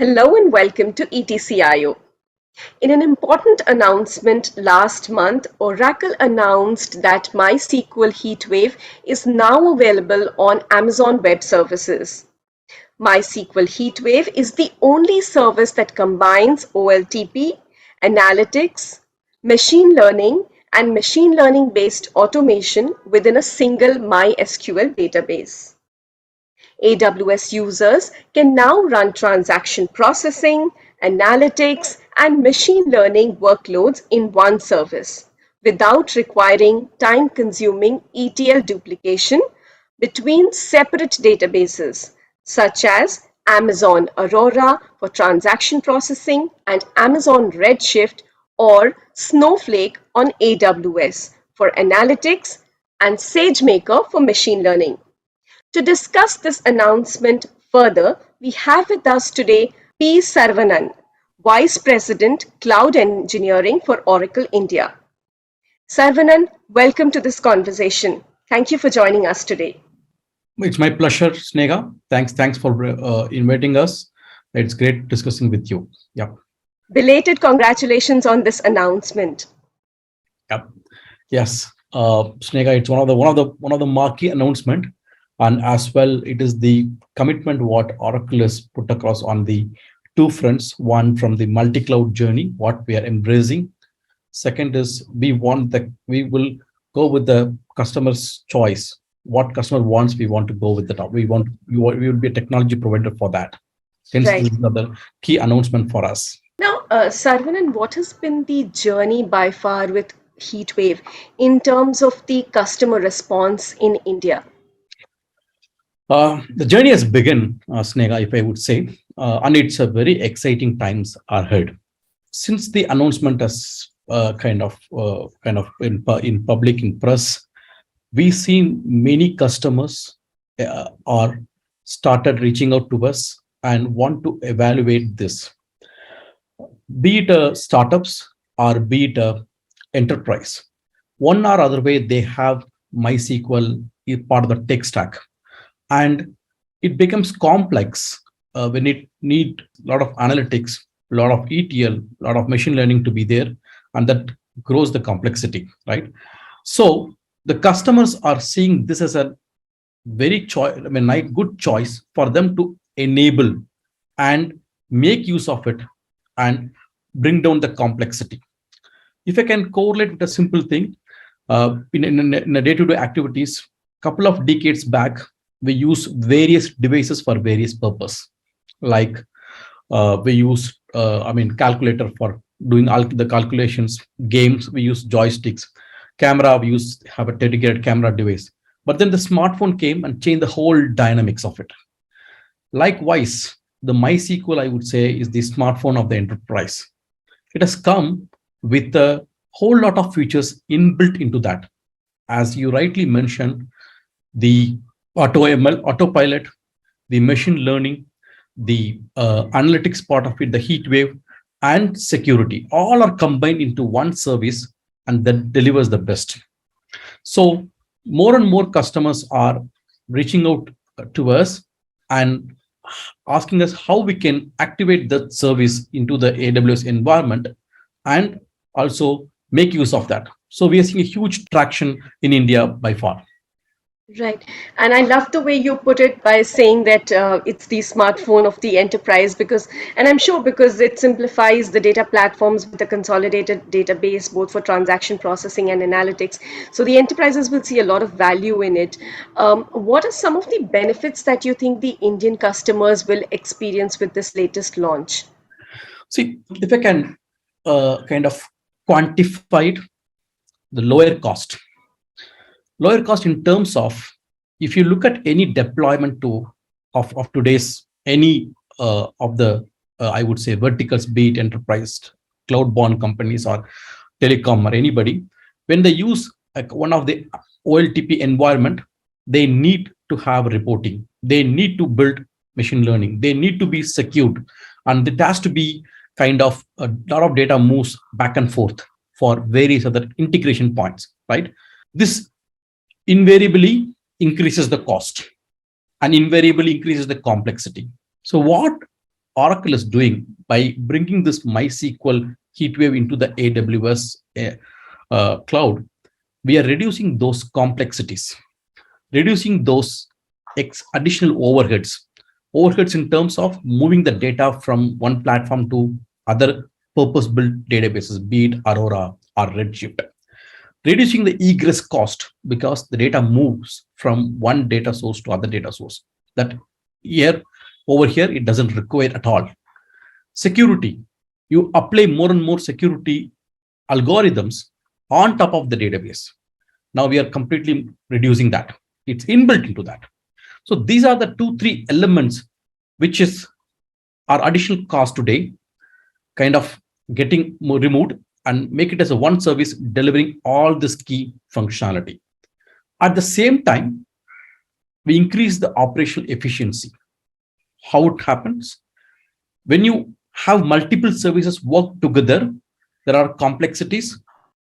Hello and welcome to ETCIO. In an important announcement last month, Oracle announced that MySQL HeatWave is now available on Amazon Web Services. MySQL HeatWave is the only service that combines OLTP, analytics, machine learning, and machine learning based automation within a single MySQL database. AWS users can now run transaction processing, analytics, and machine learning workloads in one service without requiring time-consuming ETL duplication between separate databases such as Amazon Aurora for transaction processing and Amazon Redshift or Snowflake on AWS for analytics and SageMaker for machine learning. To discuss this announcement further, we have with us today P. Saravanan, Vice President, Cloud Engineering for Oracle India. Saravanan, welcome to this conversation. Thank you for joining us today. It's my pleasure, Snega. Thanks for inviting us. It's great discussing with you. Yeah. Belated congratulations on this announcement. Yep. Yes, Snega. It's one of the marquee announcement, and as well, it is the commitment what Oracle has put across on the two fronts. One from the multi-cloud journey, what we are embracing. Second is we will go with the customer's choice. What customer wants, we want to go with that. We will be a technology provider for that. Hence, Right. This is another key announcement for us. Now, Saravanan, what has been the journey by far with HeatWave in terms of the customer response in India? The journey has begun, Snega, if I would say, and it's a very exciting times ahead. Since the announcement has kind of in public, in press, we see many customers are started reaching out to us and want to evaluate this, be it startups or be it enterprise. One or other way, they have MySQL is part of the tech stack, and it becomes complex when it need a lot of analytics, a lot of ETL, a lot of machine learning to be there, and that grows the complexity, right? So the customers are seeing this as a very good choice for them to enable and make use of it and bring down the complexity. If I can correlate with a simple thing, in a day-to-day activities, couple of decades back, we use various devices for various purpose. Like we use, calculator for doing all the calculations. Games, we use joysticks. Camera, we have a dedicated camera device. But then the smartphone came and changed the whole dynamics of it. Likewise, the MySQL, I would say, is the smartphone of the enterprise. It has come with a whole lot of features inbuilt into that. As you rightly mentioned, the AutoML, autopilot, the machine learning, the analytics part of it, the HeatWave, and security, all are combined into one service, and that delivers the best. So more and more customers are reaching out to us and asking us how we can activate that service into the AWS environment and also make use of that. So we are seeing a huge traction in India by far. Right. And I love the way you put it by saying that it's the smartphone of the enterprise and I'm sure because it simplifies the data platforms with a consolidated database, both for transaction processing and analytics. So the enterprises will see a lot of value in it. What are some of the benefits that you think the Indian customers will experience with this latest launch? See, if I can kind of quantify the lower cost in terms of, if you look at any deployment of today's any of the I would say verticals, be it enterprise, cloud-born companies or telecom or anybody, when they use one of the OLTP environment, they need to have reporting, they need to build machine learning, they need to be secured, and it has to be kind of a lot of data moves back and forth for various other integration points, right? This invariably increases the cost and invariably increases the complexity. So what Oracle is doing by bringing this MySQL HeatWave into the AWS cloud, we are reducing those complexities, reducing those additional overheads in terms of moving the data from one platform to other purpose-built databases, be it Aurora or Redshift. Reducing the egress cost because the data moves from one data source to other data source. That over here, it doesn't require at all. Security, you apply more and more security algorithms on top of the database. Now we are completely reducing that. It's inbuilt into that. So these are the 2-3 elements which is our additional cost today, kind of getting removed and make it as a one service delivering all this key functionality. At the same time, we increase the operational efficiency. How it happens? When you have multiple services work together, there are complexities,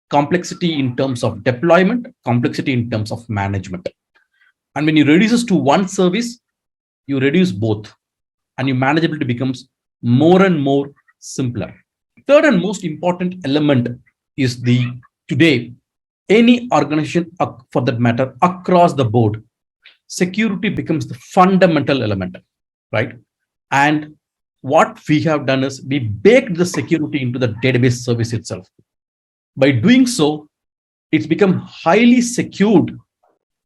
complexity in terms of deployment, complexity in terms of management. And when you reduce this to one service, you reduce both and your manageability becomes more and more simpler. Third and most important element is today, any organization for that matter, across the board, security becomes the fundamental element, right? And what we have done is we baked the security into the database service itself. By doing so, it's become highly secured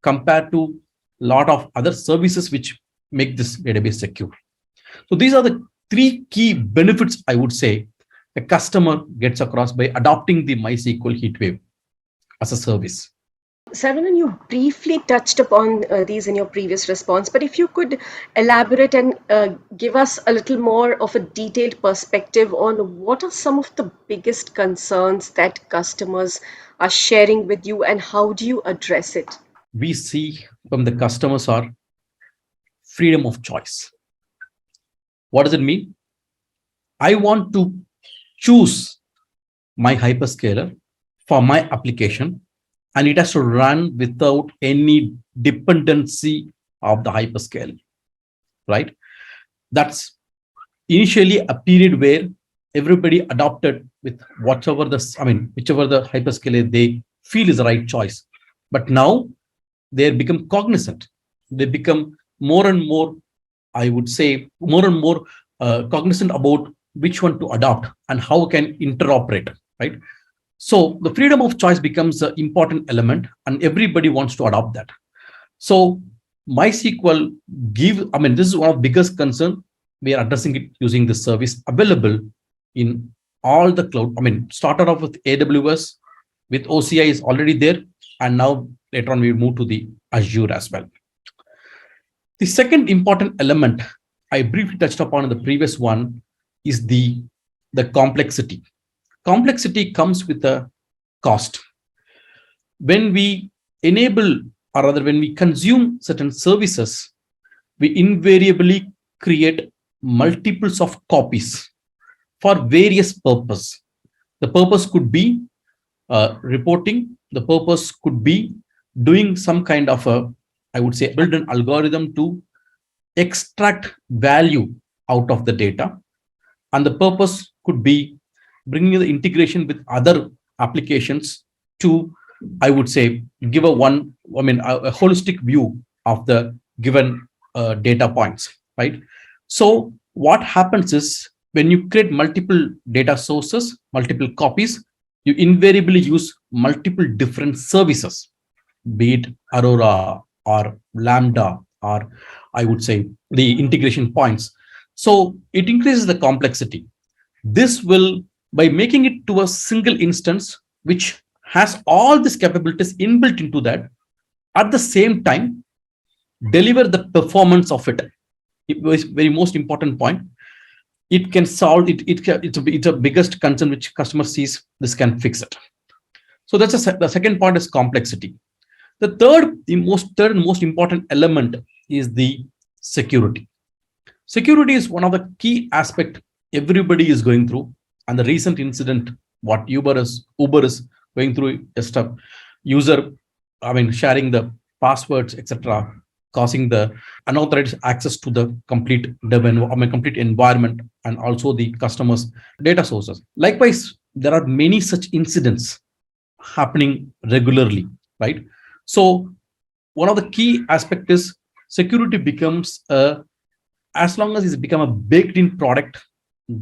compared to a lot of other services which make this database secure. So these are the 3 key benefits, I would say, a customer gets across by adopting the MySQL HeatWave as a service. Saravanan, you briefly touched upon these in your previous response, but if you could elaborate and give us a little more of a detailed perspective on what are some of the biggest concerns that customers are sharing with you and how do you address it? We see from the customers are freedom of choice. What does it mean? I want to choose my hyperscaler for my application, and it has to run without any dependency of the hyperscaler, right? That's initially a period where everybody adopted with whichever the hyperscaler they feel is the right choice. But now they become cognizant. They become more and more, I would say, more and more cognizant about which one to adopt and how can interoperate, right? So the freedom of choice becomes an important element and everybody wants to adopt that. So MySQL this is one of the biggest concern. We are addressing it using the service available in all the cloud. Started off with AWS, with OCI is already there. And now later on, we move to the Azure as well. The second important element I briefly touched upon in the previous one is the complexity. Complexity comes with a cost. When we enable, or rather when we consume certain services, we invariably create multiples of copies for various purposes. The purpose could be reporting. The purpose could be doing some kind of build an algorithm to extract value out of the data. And the purpose could be bringing the integration with other applications to, give a holistic view of the given data points, right? So what happens is when you create multiple data sources, multiple copies, you invariably use multiple different services, be it Aurora or Lambda, or the integration points. So it increases the complexity. This will, by making it to a single instance, which has all these capabilities inbuilt into that, at the same time, deliver the performance of it. It was very most important point. It can solve it. It's a biggest concern which customer sees. This can fix it. So that's the second point is complexity. The third and most important element is the security. Security is one of the key aspects everybody is going through. And the recent incident, what Uber is going through, just a user, sharing the passwords, etc., causing the unauthorized access to the complete complete environment and also the customers' data sources. Likewise, there are many such incidents happening regularly, right? So one of the key aspect is security becomes as long as it's become a baked in product,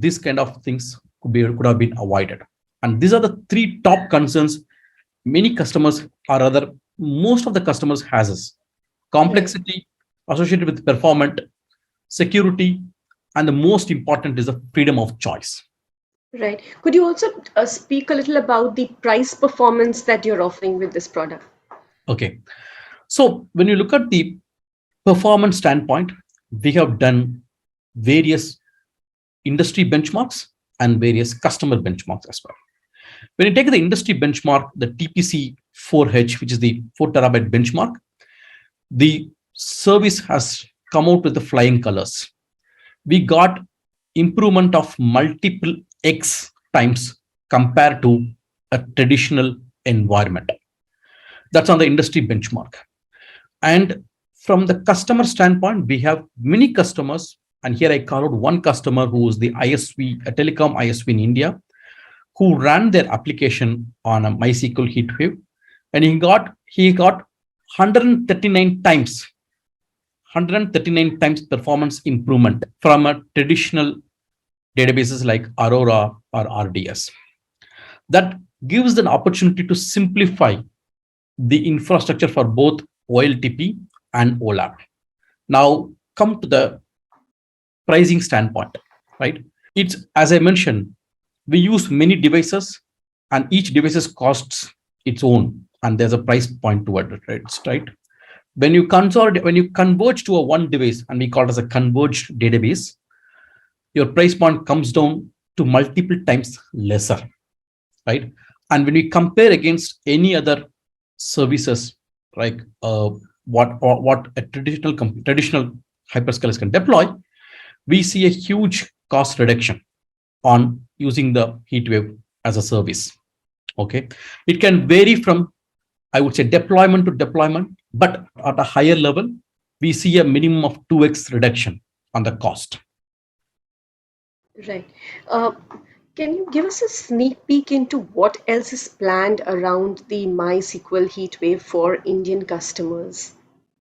this kind of things could have been avoided. And these are the three top concerns many customers or rather most of the customers has is Right. complexity associated with performance, security, and the most important is the freedom of choice. Right. Could you also speak a little about the price performance that you're offering with this product? Okay. So when you look at the performance standpoint, we have done various industry benchmarks and various customer benchmarks as well. When you take the industry benchmark, the TPC 4H, which is the 4 terabyte benchmark, the service has come out with the flying colors. We got improvement of multiple X times compared to a traditional environment. That's on the industry benchmark. And from the customer standpoint, we have many customers. And here I call out one customer who is the ISV, a telecom ISV in India, who ran their application on a MySQL HeatWave, and he got 139 times performance improvement from a traditional databases like Aurora or RDS. That gives an opportunity to simplify the infrastructure for both OLTP and OLAP. Now come to the pricing standpoint, right? It's, as I mentioned, we use many devices and each device costs its own and there's a price point to it, right? When you converge to a one device, and we call it as a converged database, your price point comes down to multiple times lesser, right? And when we compare against any other services, like what a traditional hyperscalers can deploy, we see a huge cost reduction on using the HeatWave as a service. Okay, it can vary from, I would say, deployment to deployment, but at a higher level, we see a minimum of 2x reduction on the cost. Right. Uh, can you give us a sneak peek into what else is planned around the MySQL HeatWave for Indian customers?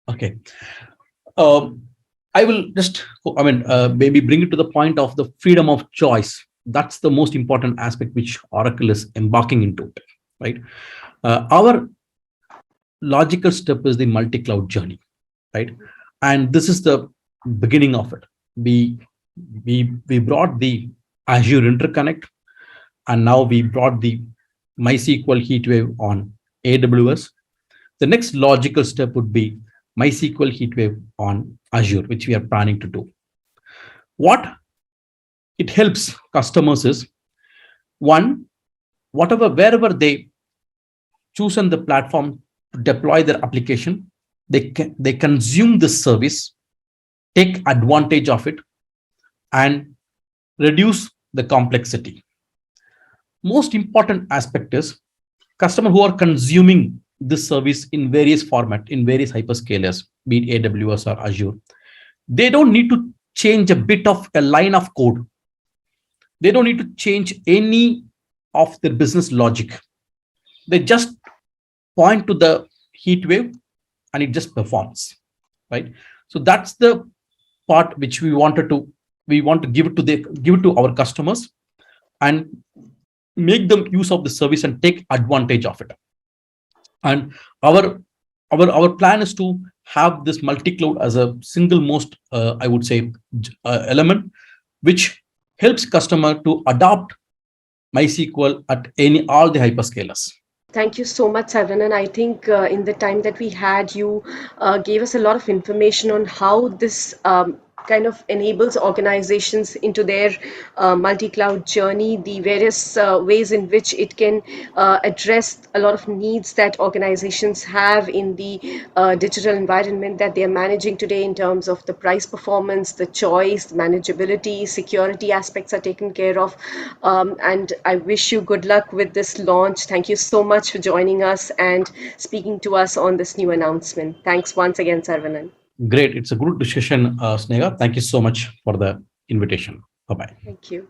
Okay. I will just, maybe bring it to the point of the freedom of choice. That's the most important aspect which Oracle is embarking into it, right? Our logical step is the multi-cloud journey, right? And this is the beginning of it. We brought the Azure Interconnect, and now we brought the MySQL HeatWave on AWS. The next logical step would be MySQL HeatWave on Azure, which we are planning to do. What it helps customers is, one, wherever they chosen the platform to deploy their application, they consume this service, take advantage of it, and reduce the complexity. Most important aspect is customers who are consuming this service in various format, in various hyperscalers, be it AWS or Azure, they don't need to change a bit of a line of code. They don't need to change any of their business logic. They just point to the heat wave and it just performs, right? So that's the part which we want to give it to our customers and make them use of the service and take advantage of it. And our plan is to have this multi-cloud as a single most I would say element which helps customer to adopt MySQL at all the hyperscalers. Thank you so much, Saravanan. I think in the time that we had, you gave us a lot of information on how this kind of enables organizations into their multi-cloud journey, the various ways in which it can address a lot of needs that organizations have in the digital environment that they are managing today in terms of the price performance, the choice, manageability, security aspects are taken care of. And I wish you good luck with this launch. Thank you so much for joining us and speaking to us on this new announcement. Thanks once again, Saravanan. Great. It's a good discussion, Snega. Thank you so much for the invitation. Bye-bye. Thank you.